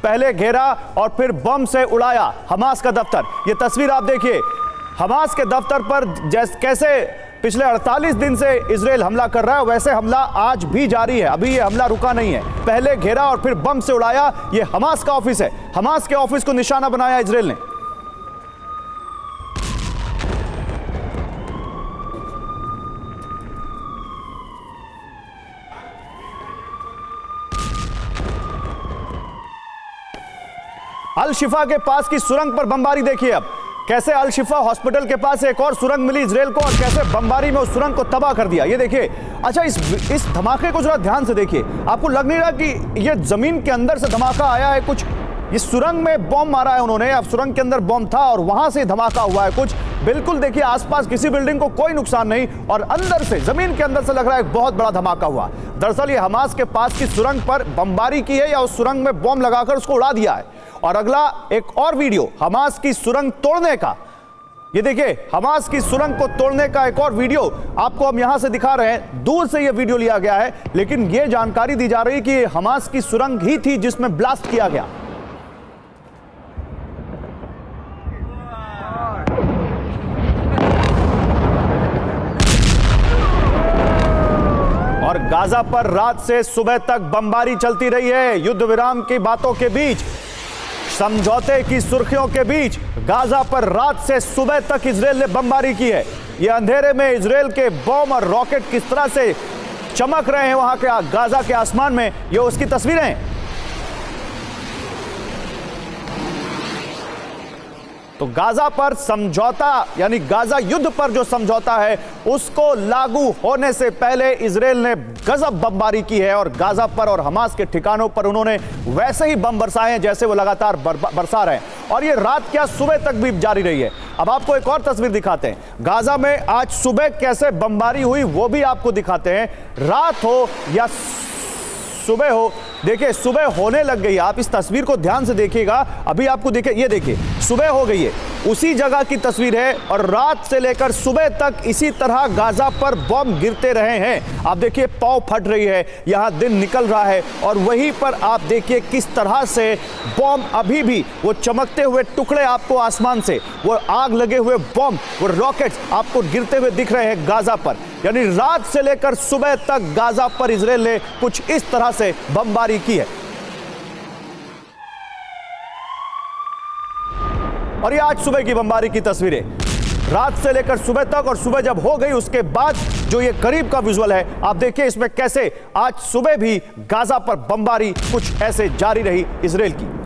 पहले घेरा और फिर बम से उड़ाया हमास का दफ्तर। ये तस्वीर आप देखिए, हमास के दफ्तर पर कैसे पिछले 48 दिन से इजराइल हमला कर रहा है, वैसे हमला आज भी जारी है। अभी ये हमला रुका नहीं है। पहले घेरा और फिर बम से उड़ाया। ये हमास का ऑफिस है। हमास के ऑफिस को निशाना बनाया इजराइल ने। अल शिफा के पास की सुरंग पर बमबारी देखिए अब कैसे अल शिफा हॉस्पिटल के पास एक और सुरंग मिली इजराइल को और कैसे बमबारी में उस सुरंग को तबाह कर दिया। ये देखिए। अच्छा, इस धमाके को जरा ध्यान से देखिए। आपको लग नहीं रहा कि ये जमीन के अंदर से धमाका आया है कुछ? इस सुरंग में बम मारा है उन्होंने, अब सुरंग के अंदर बम था और वहां से धमाका हुआ है कुछ। बिल्कुल देखिए, आसपास किसी बिल्डिंग को कोई नुकसान नहीं और अंदर से, जमीन के अंदर से लग रहा है एक बहुत बड़ा धमाका हुआ। दरअसल ये हमास के पास की सुरंग पर बमबारी की है या उस सुरंग में बम लगाकर उसको उड़ा दिया है। और अगला एक और वीडियो हमास की सुरंग तोड़ने का, ये देखिए हमास की सुरंग को तोड़ने का एक और वीडियो आपको हम यहां से दिखा रहे हैं। दूर से ये वीडियो लिया गया है, लेकिन ये जानकारी दी जा रही है कि हमास की सुरंग ही थी जिसमें ब्लास्ट किया गया। और गाजा पर रात से सुबह तक बमबारी चलती रही है। युद्ध विराम की बातों के बीच, समझौते की सुर्खियों के बीच गाजा पर रात से सुबह तक इजराइल ने बमबारी की है। ये अंधेरे में इजराइल के बम और रॉकेट किस तरह से चमक रहे हैं वहां के गाजा के आसमान में, ये उसकी तस्वीरें हैं। तो गाजा पर समझौता, यानी गाजा युद्ध पर जो समझौता है उसको लागू होने से पहले इजराइल ने गजब बमबारी की है और गाजा पर और हमास के ठिकानों पर उन्होंने वैसे ही बम बरसाए हैं जैसे वो लगातार बरसा रहे हैं। और ये रात क्या सुबह तक भी जारी रही है। अब आपको एक और तस्वीर दिखाते हैं। गाजा में आज सुबह कैसे बमबारी हुई वो भी आपको दिखाते हैं। रात हो या सुबह हो, देखिए सुबह होने लग गई। आप इस तस्वीर को ध्यान से देखिएगा। अभी आपको देखिए, ये देखिए सुबह हो गई है, उसी जगह की तस्वीर है और रात से लेकर सुबह तक इसी तरह गाजा पर बम गिरते रहे हैं। आप देखिए पाव फट रही है, यहां दिन निकल रहा है और वहीं पर आप देखिए किस तरह से बम अभी भी वो चमकते हुए टुकड़े आपको आसमान से, वो आग लगे हुए बम, वो रॉकेट्स आपको गिरते हुए दिख रहे हैं गाजा पर। यानी रात से लेकर सुबह तक गाजा पर इजराइल ने कुछ इस तरह से बमबारी की है। और ये आज सुबह की बमबारी की तस्वीरें, रात से लेकर सुबह तक, और सुबह जब हो गई उसके बाद जो ये करीब का विजुअल है आप देखिए इसमें कैसे आज सुबह भी गाजा पर बमबारी कुछ ऐसे जारी रही इजराइल की।